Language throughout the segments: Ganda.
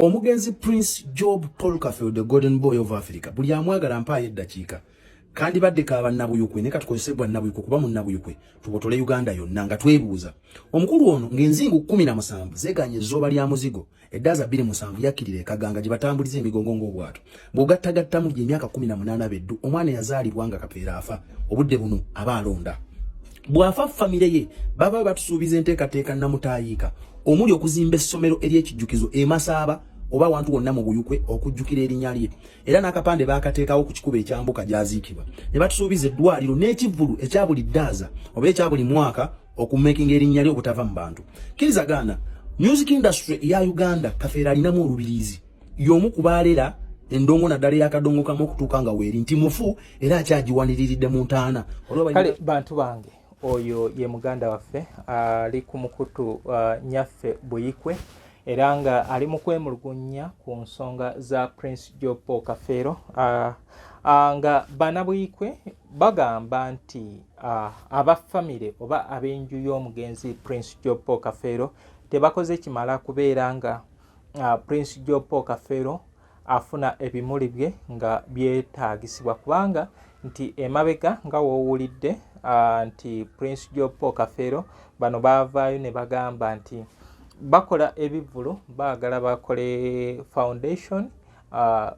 Omugenzi Prince Job Paul Kafeero, the golden boy of Africa, buli amwagala mpaayo eddakiika. Kandi badde kaaba Nabuyukwe ne katukozesebwa Nabuyukwe kuba mu Nabuyukwe tubotole Uganda yonna nga twebuuza. Omukulu ono ng'enzingu 17 zeganye ezooba lya muzigo eddaza 27 yakkirira ekaganga gye batambuliza emigongo ng'obwato. Bw'ogattagattamu gy'emyaka 18 beddu omwana yazaalibwa nga Kafeero afa obudde buno aba alonda. Bw'afa famire ye baba batusuubiza enteekateeka namutaayiika omuli okuzimba essomero ery'ekijjukizo e Masaba oba wantu wonna mu Buyukwe okujjukira erinnya lye. Era n'akapande baakateekawo ku kikubo ekyambuka gy'aziikibwa. Ne batusuubiza eddwaliro n'ekivvulu ekya buli ddaaza oba ekya buli mwaka okumakinga erinnya lye obutava mu bantu. Kirizagana, music industry ya Uganda Kafeero alinamu olubiriizi. Y'omu ku baalera endongo naddala ey'akadongo kamu okutuuka nga weeri nti mufu era akyagiwaniriridde mu ntaana. Kale bantu bange oyo ye muganda waffe ali ku mukutu nyaffe Buyikwe era nga ali mu kwemulugunya ku nsonga za Prince Job Paul Kafeero nga bana Buyikwe bagamba nti abafamire oba ab'enju y'omugenzi Prince Job Paul Kafeero tebakoze kimala kubeera nga Prince Job Paul Kafeero afuna ebimuli bye nga byetaagisibwa kubanga nti emabega nga woowulidde nti Prince Job Paul Kafeero bano baavaayo ne bagamba nti bakola ebivulu baagala bakole foundation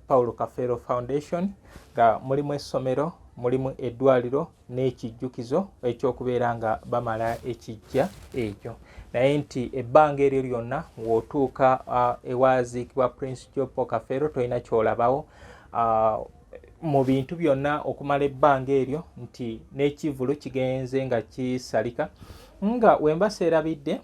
Paulo Kafeero Foundation nga mulimu essomero mulimu eddwaliro n'ekijjukizo ekyokubeera nga bamala ekijja ekyo naye nti ebbanga eryo lyonna w'otuuka ewaziikibwa Prince Job Paul Kafeero tolina kyolabawo mu bintu byonna okumala ebbanga eryo nti n'ekivulu kigenze nga kisalika nga wembaseerabidde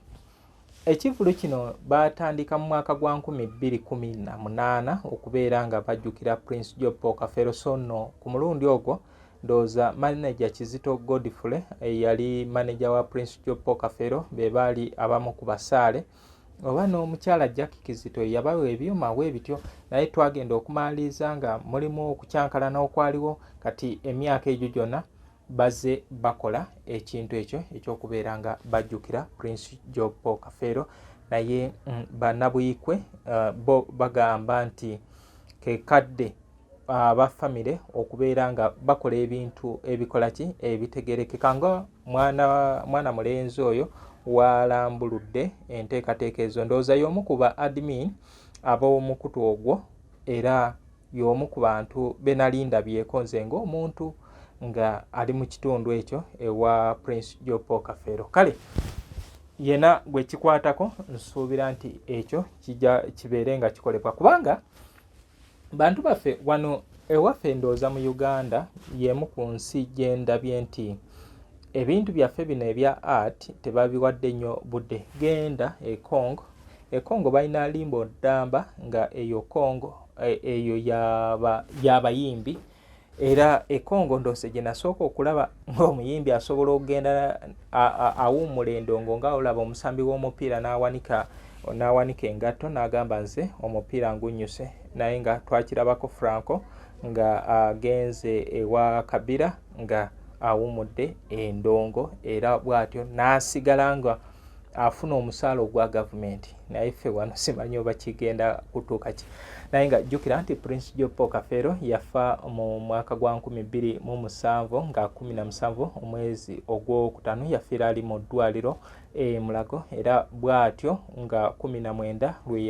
ekivulu kino batandika mu mwaka gwa 2018 okubeera nga bajjukira Prince Job Paul Kafeero so nno ku mulundi ogwo ndooza manager Kizito Godfrey yali manager wa Prince Job Paul Kafeero be baali abamu ku basaale oba n'omukyala Jack Kizito yabawe ebyuma weebityo naye twagenda okumaliriza nga mulimu okukyankalana okwaliwo kati emyaka egyo gyonna baze bakola ekintu ekyo ekyokubeera nga bajjukira Prince Job Paul Kafeero naye bannabuyikwe bo bagamba nti kekadde abafamire okubeera nga bakola ebintu ebikola ki ebitegerekeka nga mwana mulenzi oyo walambuludde enteekateeka ezo ndooza y'omu ku ba admin ab'omukutu ogwo era y'omu ku bantu benalinda byekonze ng'omuntu nga ali mu kitundu ekyo ewa Prince Job Paul Kafeero. Kale yena gwe kikwatako nsuubira nti ekyo kijja kibeere nga kikolebwa kubanga bantu baffe wano ewaffe ndooza mu Uganda y'emu ku nsi gye ndabye nti ebintu byaffe bino ebya art tebabiwadde nnyo budde. Genda e Congo balina limbo ddamba nga eyo Congo eyo y'abayimbi era e Congo ndose gye nasooka okulaba ng'omuyimbi asobola okugenda awummula endongo nga olaba omusambi w'omupiira n'awanika engatto n'agamba nze omupiira ngunyuse naye nga twakirabako Franco nga agenze ewa Kabira nga awummudde endongo era bw'atyo n'asigala nga afuna omusaala ogwa gavumenti naye ffe wano simanyi oba kigenda kutuuka ki naye nga jjukira nti Prince Job Paul Kafeero yafa mu mwaka gwa 2007 nga 17 omwezi ogwokutano yafiira ali mu ddwaliro Mulago era bw'atyo nga 19 lwe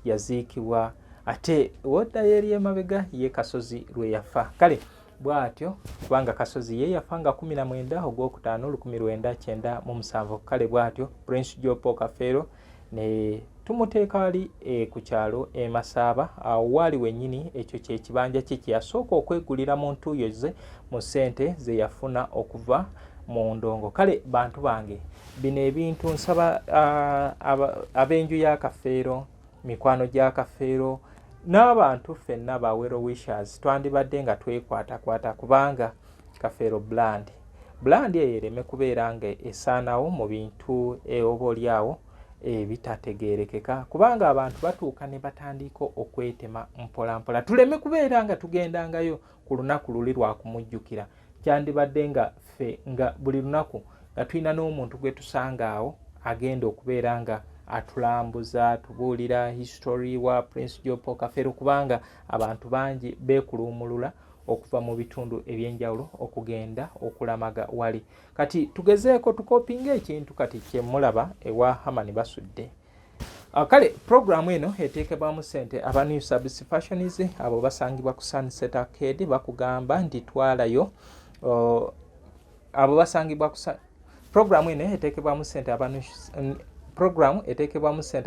yaziikibwa ate woddayo eri emabega ye Kasozi lwe yafa. Kale bw'atyo kubanga Kasozi ye yafa nga 19 ogwokutaano 1997 kale bw'atyo Prince Job Paul Kafeero ne tumuteeka wali ku kyalo e Masaba awo wali wennyini ekyo kye kibanja kye kyasooka okwegulira mu ntuuyo ze mu ssente ze yafuna okuva mu ndongo. Kale bantu bange bino ebintu nsaba ab'enju ya Kafeero mikwano gya Kafeero n'abantu ffenna ba Well Wishers twandibadde nga twekwatakwata kubanga Kafeero brand eyo ereme kubeera nga esaanawo mu bintu oba oliawo bitategeerekeka kubanga abantu batuuka ne batandika okwetema mpolampola. Tuleme kubeera nga tugendangayo ku lunaku luli lwa kumujjukira kyandibadde nga ffe nga buli lunaku nga tulina n'omuntu gwe tusanga awo agenda okubeera nga atulambuza tubuulira history wa Prince Job Paul Kafeero kubanga abantu bangi beekulumulula okuva mu bitundu ebyenjawulo okugenda okulamaga wali. Kati tugezeeko tukopinga ekintu kati kyemulaba ewa Hamani Basudde. Kale programu eno eteekebwamu ssente aba New Service Fashions abo basangibwa ku Sunset Arcade bakugamba nti twalayo abo basangibwa ku programu eno eteekebwamu ssente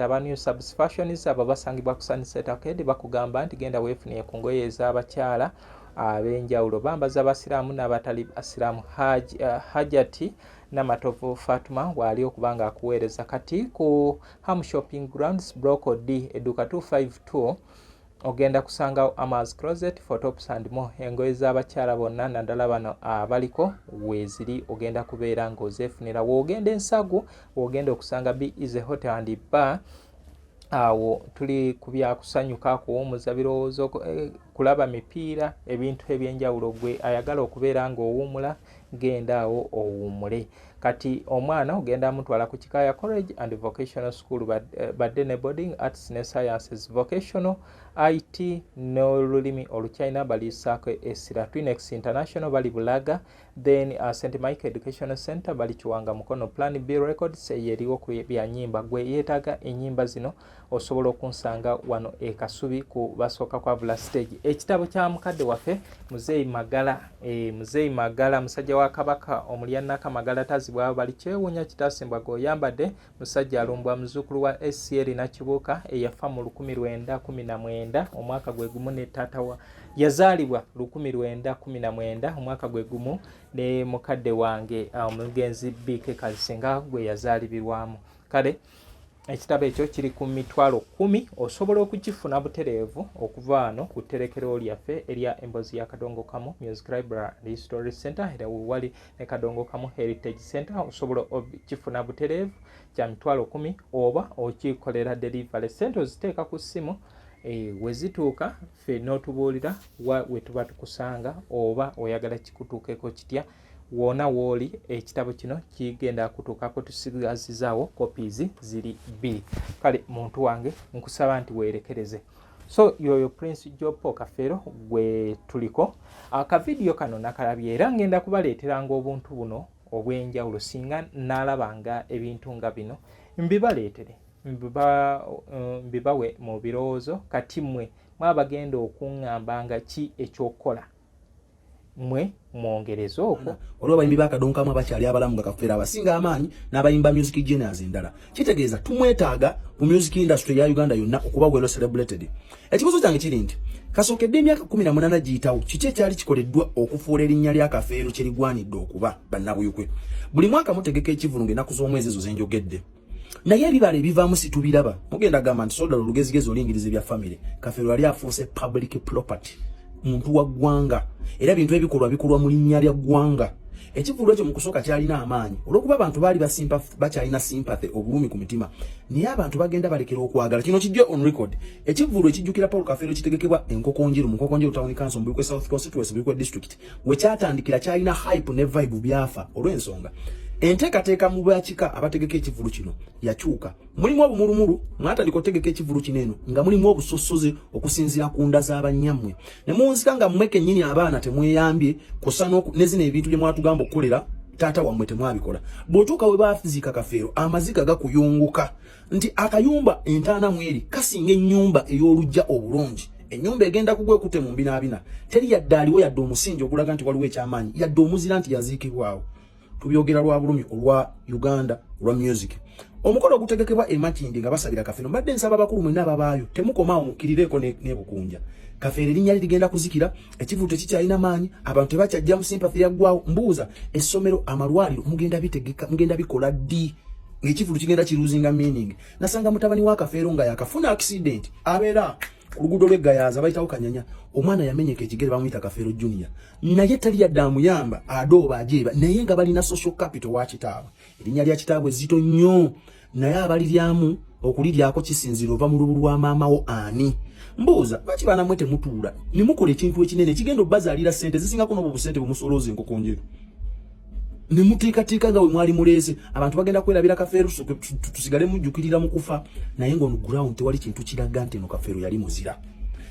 aba New Service Fashions abo basangibwa ku Sunset Arcade bakugamba nti genda weefune ku ngoye ez'abakyala ab'enjawulo bambaza abasiraamu n'abatali basiraamu. Hajati Namatovu Fatuma wali okubanga akuweereza kati ku Ham Shopping Grounds Block D eduka 252 ogenda kusanga Amaz Closet Photops and more engoye z'abakyala bonna naddala bano abaliko weeziri ogenda kubeera ng'ozeefunira wogenda ensagu wogenda okusanga Be Easy Hotel and Bar awo tuli kubya kusanyuka kuwumuza birowoozo kulaba mipiira ebintu ebyenjawulo gwe ayagala okubeera ng'owummula genda awo owummule. Kati omwana ogenda mutwala ku Kikaya College and Vocational School badde ne boarding arts ne sciences vocational IT n'olulimi Oluchina bali Sako Esira. Twinex International bali Bulaga, then St. Mike Educational Center bali Kiwanga Mukono. Plan B Records yeriwo ku bya nyimba gwe yeetaga ennyimba zino osobola okunsanga wano e Kasubi ku basooka kwa Bula stage. Ekitabo kya mukadde waffe Muzeeyi Magala musajja wa Kabaka Omulyanaka Magala tazibwa bali kyewunya kitasimbwa goyambadde musajja alumbwa muzukulu wa SCL Nakibuuka eyafa mu 1919 omwaka gwe gumu ne taata wa yazaalibwa 1919 omwaka gwe gumu ne mukadde wange omugenzi Bike Kazisenga gwe yazaalibirwamu. Kale ekitabo ekyo kiri ku mitwalo 10 osobola okukifuna butereevu okuva wano ku tterekero lyaffe erya Embozi ya Kadongokamu Music Library History Center era wali ne Kadongokamu Heritage Center osobola okifuna butereevu kya mitwalo 10 oba okikolera delivery center oziteeka ku ssimu wezituuka ffe n'otubuulira we tuba tukusanga oba oyagala kikutuukeko kitya wona woli ekitabo kino kigenda kutuukako tusigazizaawo copies ziri 2. Kale muntu wange nkusaba nti weerekereze. So yoyo Prince Job Paul Kafeero gwe tuliko akavidiyo kano nakalabye era ngenda kubaleeteranga obuntu buno obw'enjawulo singa naalabanga ebintu nga bino mbibaleetere mbibawe mu birowoozo kati mmwe mwabagenda okuŋŋambanga ki ekyokukola mwe mwongereza okwo olwo bayimbi bakadonkamu abakyali abalamu nga Kafeero abasinga amaanyi n'abayimba music genres endala kitegeeza tumwetaaga mu music industry ya Uganda yonna okuba well celebrated. Ekibuzo kyange kiri nti kasookedde emyaka 18 giyitawo kiki ekyali kikoleddwa okufuula erinnya lya Kafeero kye ligwanidde okuba bannabuyukwe. Buli mwaka mutegeka ekivulungu ennaku z'omwezi ezo zenjogedde naye ebibala ebivaamu situbiraba mugenda gamba nti soda olugezigezi olingiriza ebya family Kafeero yali afuuse public property muntu wa ggwanga era bintu ebikolwa bikolwa mu linnya lya ggwanga. Ekivulu ekyo mu kusooka kyalina amaanyi olw'okuba abantu baali bakyalina sympathy obulumi ku mitima naye abantu bagenda balekera okwagala. Kino kijja on record ekivulu ekijjukira Paul Kafeero kitegekebwa Enkokonjeru mu Nkokonjeru Town Council mu Buyikwe South Constituency Buyikwe District we kyatandikira kyalina hype ne vibe byafa olw'ensonga enteekateeka mu bakika abategeka ekivulu kino yakyuka. Mulimu obumulumulu mwatandika otegeka ekivulu kineno nga mulimu obusosoze okusinziira ku nda z'abanyammwe ne munzika nga mmwe kennyini abaana temweyambye kusano ne zino ebintu bye mwatugamba okukolera taata wammwe temwabikola. Bw'otuuka we baaziika Kafeero amaziga gakuyunguka nti akayumba entaana mweri kasinga ennyumba ey'olujja obulungi. Ennyumba egenda kugwe kute mu mbinaabina teri yadde aliwo yadde omusingi ogulaga nti waliwo ekyamaanyi yadde omuzira nti yaziikibwawo. Tubyogera lwa bulumi olwa Uganda lwa music. Omukolo gutegekebwa e Makindi nga basabira Kafeero mbadde nsaba abakulu mwenna ababaayo temukomawo mukirireko ne bukunja. Kafeero erinnya ligenda kuzikira ekivulu tekikyalina maanyi abantu tebakyajja mu sympathy yaggwawo. Mbuuza essomero amalwaliro mugenda bitegeka mugenda bikola ddi ng'ekivulu kigenda kiruzinga meaning. Nasanga mutabani wa Kafeero nga yakafuna accident abeera oluguudo lw'Egayaza bayitawo Kanyanya omwana yamenyeka ekigere bamuyita Kafeero Junior naye tali yadde amuyamba adooba ajeeba naye nga balina social capital wa kitaabwe erinnya lya kitaabwe zito nnyo naye abaliryamu okuliryako kisinziro ova mu lubu lwa maamawo ani. Mbuuza lwaki baana mmwe temutuula ne mukola ekintu ekinene kigenda obbazaalira ssente zisingako n'obwo busente bwe musolooza Enkokonjeru. ne muteekateeka nga we mwali muleese abantu bagenda kwerabira Kafeero tusigale mujjukirira mu kufa naye ng'ono ground tewali kintu kiraga nti eno Kafeero yali muzira.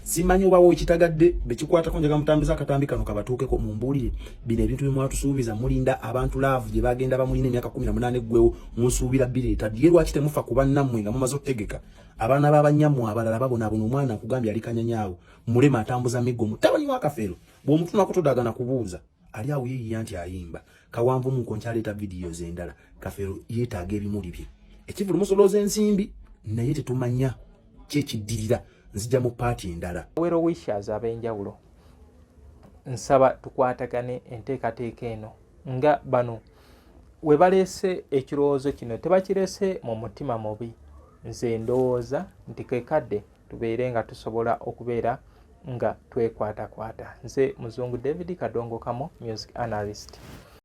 Simanyi oba ekitagadde bekikwatako njaga mutambiza akatambi kano kabatuukeko mumbuulire bino ebintu bye mwatusuubiza mulinda abantu laavu gye bagenda bamulina emyaka 18 gwewo musuubira bireeta dye lwaki temufa ku bannammwe nga mumaze otegeka abaana b'abanyammu abalala babonaabona omwana akugambye ali kanyanyaawo mulema atambuza miggo mutabani wa Kafeero bw'omutunako todagana kubuuza ali awo yeeyiya nti ayimba kawanvu muko nkyaleeta videos endala Kafeero yeetaaga ebimuli bye ekivulu musolooza ensimbi naye tetumanya kyekiddirira nzija mu paati endala. Wero wishers ab'enjawulo nsaba tukwatagane enteekateeka eno nga bano we baleese ekirowoozo kino tebakireese mu mutima mubi. Nze ndowooza nti kekadde tubeere nga tusobola okubeera nga twekwatakwata. Nze Muzungu David Kadongo Kamo, music analyst.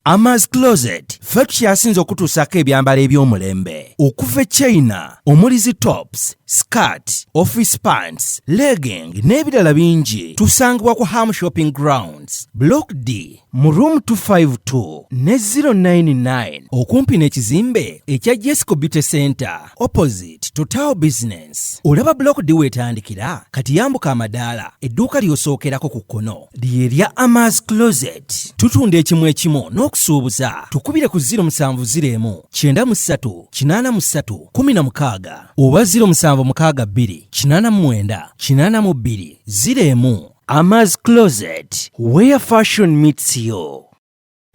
Amaz Closet ffe tukyasinza okutuusako ebyambalo eby'omulembe okuva China omuli zi tops, skirt, office pants, legging n'ebirala bingi tusangibwa ku Ham Shopping Grounds Block D mu room 252 ne 099 okumpi n'ekizimbe ekya Jesco Beauty Center opposite Total Business. Olaba Block D wetandikira kati yambuka amadaala edduuka ly'osookerako ku kkono lyerya Amaz Closet. Tutunda ekimu ekimu n'okusuubuza tukubire ku 0701 93 83 16 oba 0762 89 82 01. Amaz Closet, where fashion meets you.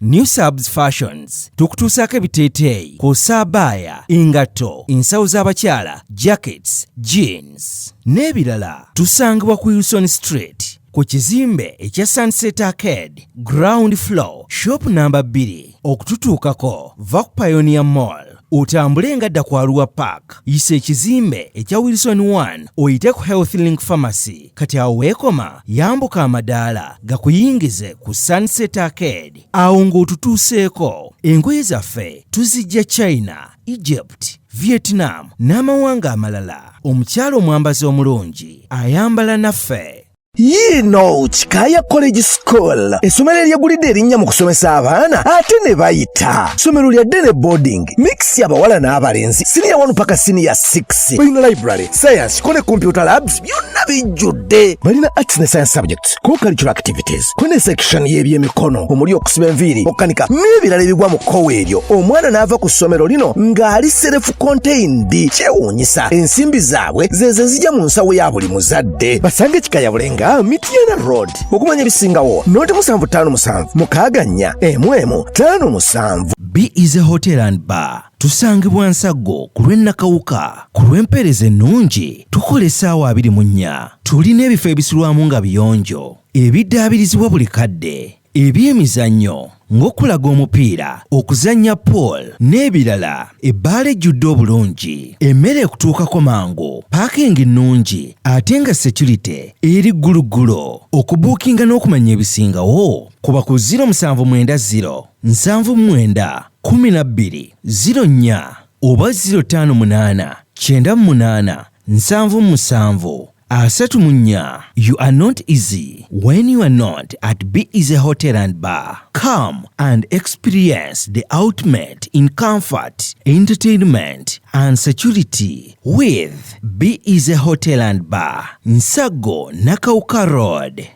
New Subs Fashions tukutuusako ebiteeteeyi kw'ossa abaya, engatto, ensawo z'abakyala, jackets, jeans n'ebirala. Tusangibwa ku Wilson Street ku kizimbe ekya Sunset Arcade ground floor shop number 2. Okututuukako va ku Pioneer Mall otambule nga dda ku Arua Park yisa ekizimbe ekya Wilson 1 oyite ku Health Link Pharmacy. Kati awo weekoma yambuka amadaala gakuyingize ku Sunset Arcade. Awo ng'otutuuseeko engoye zaffe tuzijja China, Egypt, Vietnam n'amawanga amalala. Omukyala omwambazi omulungi ayambala naffe. Yino Chikaya College School essomero eryegulidde erinnya mu kusomesa abaana ate ne bayita ssomero lya ddene boarding mix y'abawala n'abalenzi senior 1 paka senior 6 balina library science kone computer labs byonna bijjudde balina arts ne science subjects co-curricular activities kone section y'ebyemikono omuli okusiba enviiri okukanika n'ebirala ebigwa mu kkowe eryo omwana n'ava ku ssomero lino ng'ali self contained. Kyewuunyisa ensimbi zaabwe zeze zijja mu nsawo ya buli muzadde. Basange Chikaya Bulenga Mityana Road okumanya ebisingawo noti 757 mukaganya emwemu 57. Be is a hotel and bar. Tusangibwa Nsago ku lw'Ennakawuka ku lw'empeereza ennungi tukola essaawa 24. Tulina ebifo ebisulwamu nga biyonjo ebiddaabirizibwa buli kadde ebyemizannyo ng'okulaga omupiira, okuzannya pool n'ebirala. Ebbaala ejjudde obulungi, emmere ekutuukako mangu, paakingi nnungi ate nga security eri gguluggulo. Okubuukinga n'okumanya ebisingawo kuba ku 0790 79 12 04 oba 058 98 77 34. You are not easy when you are not at Be Easy Hotel and Bar. Come and experience the ultimate in comfort, entertainment and security with Be Easy Hotel and Bar, Nsago, Nakauka Road.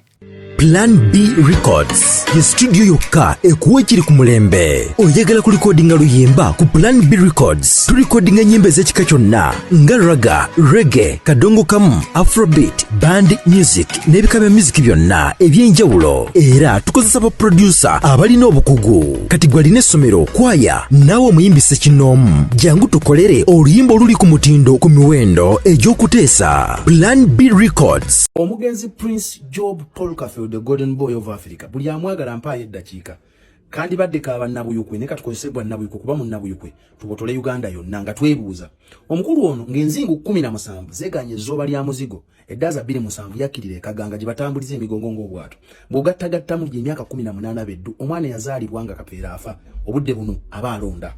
Plan B Records ye studio yokka ekuwa ekiri ku mulembe. Oyagala ku recordinga luyimba ku Plan B Records tulikodinga nyimba ez'ekika kyonna nga raga, reggae, kadongo kamu, afrobeat, band music n'ebika bya music byonna eby'enjawulo. Era tukozesa ba producer abalina obukugu. Kati gwalina essomero, kwaya naawe omuyimbise kinoomu. Jangu tukolere oluyimba oluli ku mutindo ku miwendo egy'okuteesa. Plan B Records. Omugenzi Prince Job Paul Kafeero, the golden boy of Africa, buli amwagala mpaayo eddakiika kandi baddeko abannabuyukwe ne katukozesebwa nnabuyukwe kuba mu nnabuyukwe tubotole Uganda yonna nga twebuuza omukulu ono ng'enzingu 17 zeganye ezzooba lya muzigo eddaza 27 yakkirira ekaganga gye batambuliza emigongo ng'obwato bw'ogattagattamu gye emyaka 18 beddu omwana eyazaalibwa nga Kapeera afa obudde buno aba alonda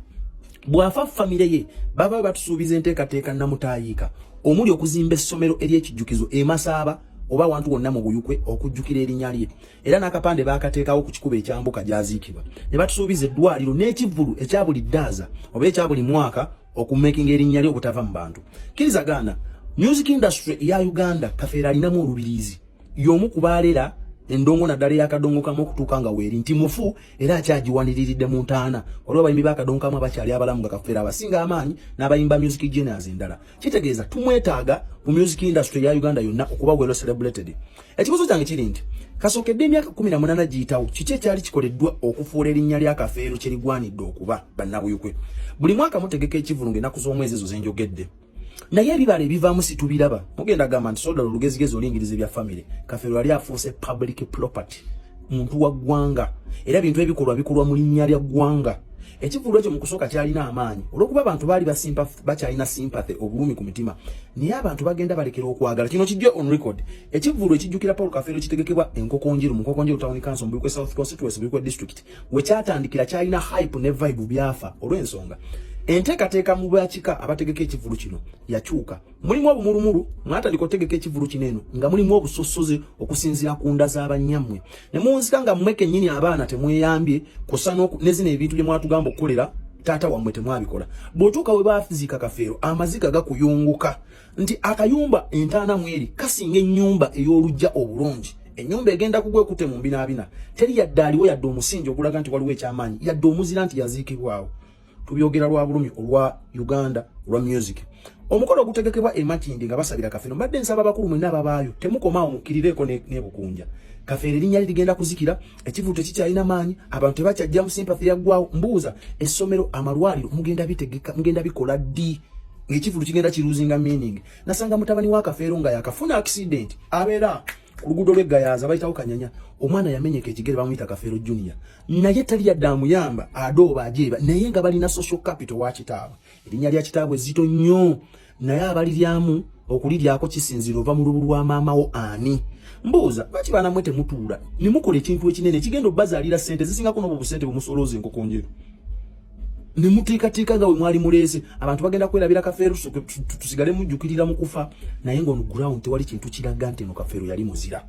bw'afa famire ye baba batusuubiza enteekateeka nnamutaayiika omuli okuzimba essomero ery'ekijjukizo e Masaaba oba wantu wonna mu Buyukwe okujjukira erinnya lye. Era n'akapande baakateekawo ku kikubo ekyambuka gy'aziikibwa. Ne batusuubiza eddwaliro n'ekivvulu ekya buli ddaaza oba ekya buli mwaka okumakinga erinnya lye obutava mu bantu. Kirizagana, music industry ya Uganda Kafeero alinamu olubirizi. Y'omu ku baalera endongo naddala ey'akadongo kamu okutuuka nga weeri nti mufu era akyagiwaniriridde mu ntaana. Waliwo abayimbi b'akadongo kamu abakyali abalamu nga Kafeero abasinga amaanyi n'abayimba music genres endala. Kitegeeza tumwetaaga mu music industry ya Uganda yonna okuba well celebrated. Ekibuuzo kyange kiri nti kasookedde emyaka 18 giyitawo kiki ekyali kikoleddwa okufuula erinnya lya Kafeero kye ligwanidde okuba bannabuyukwe. Buli mwaka mutegeka ekivulu ng'ennaku z'omwezi ezo ze njogedde. Naye ebibala ebivaamu situbiraba. Mugenda gamba nti soda olugezigezi olingiriza bya family. Kafeero yali afuuse public property. Muntu wa ggwanga. Era ebintu ebikolwa mu linnya lya ggwanga. Ekivulu ekyo mu kusooka kyalina amaanyi. Olw'okuba abantu baali bakyalina sympathy obulumi ku mitima. Naye abantu bagenda balekera okwagala. Kino kijja on record. Ekivulu ekijjukira Paul Kafeero kitegekebwa Enkokonjeru mu Nkokonjeru Town Council mu Buyukwe South Constituency Buyukwe District. We kyatandikira kyalina hype ne vibe byafa olw'ensonga. Enteekateeka mu bakika abategeka ekivulu kino yakyuka. Mulimu obumulumulu mwatandika otegeka ekivulu kineno nga mulimu obusosoze okusinziira ku nda z'abanyammwe. Ne munzika nga mmwe kennyini abaana temweyambye kusana ne zino ebintu bye mwatugamba okukolera taata wammwe temwabikola. Bw'otuuka we baaziika Kafeero amaziga gakuyunguka nti akayumba entaana mweri kasinga ennyumba ey'olujja obulungi. Ennyumba egenda kugwa ekute mu mbinaabina. Teri yadde aliwo yadde omusingi ogulaga nti waliwo ekyamaanyi yadde omuzira nti yaziikibwawo. Tubyogera lwa bulumi olwa Uganda lwa music. Omukolo ogutegekebwa e Makindi nga basabira Kafeero mbadde nsaba abakulu mwenna ababaayo temukomawo mukirireko ne bukunja. Kafeero erinnya ligenda kuzikira ekivulu tekikyalina maanyi abantu tebakyajja mu sympathy yaggwawo. Mbuuza essomero amalwaliro mugenda bitegeka mugenda bikola ddi ng'ekivulu kigenda kiruzinga meaning. Nasanga mutabani wa Kafeero nga yakafuna accident abeera oluguudo lw'Egayaza bayitawo Kanyanya. Omwana yamenyeka ekigere bamuyita Kafeero Junior. Naye tali yadde amuyamba adooba ajeeba naye nga balina social capital wa kitaabwe. Erinnya lya kitaabwe zito nnyo naye abaliryamu okuliryako kisinziro ova mu lubu lwa maamawo ani. Mbuuza lwaki baana mmwe temutuula ne mukola ekintu ekinene kigenda obbazaalira ssente zisingako n'obwo busente bumusolooza Enkokonjeru. Ne muteekateeka nga we mwali muleese abantu bagenda kwerabira Kafeero tusigale mujjukirira mu kufa naye ng'ono ground tewali kintu kiraga nti eno Kafeero yali muzira.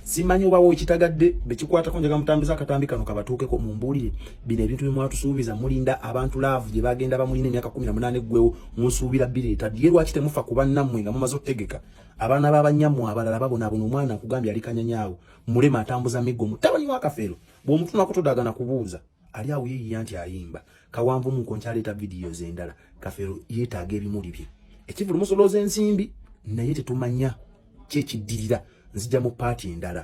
Simanyi oba ekitagadde bekikwatako njaga mutambiza akatambi kano kabatuukeko mumbuulire bino ebintu bye mwatusuubiza mulinda abantu laavu gye bagenda bamulina emyaka 18 gwewo musuubira bireeta dye lwaki temufa ku bannammwe nga mumaze otegeka abaana b'abanyammwe abalala babonaabona omwana akugambye ali Kanyanyaawo mulema atambuza miggo mutabani wa Kafeero bw'omutunako todagana kubuuza ali awo yeeyiya nti ayimba kawanvu mu nkonkyaleeta videos endala Kafeero yeetaaga ebimuli bye ekivulu musolooza ensimbi naye tetumanya kyekiddirira nzija mu paati endala.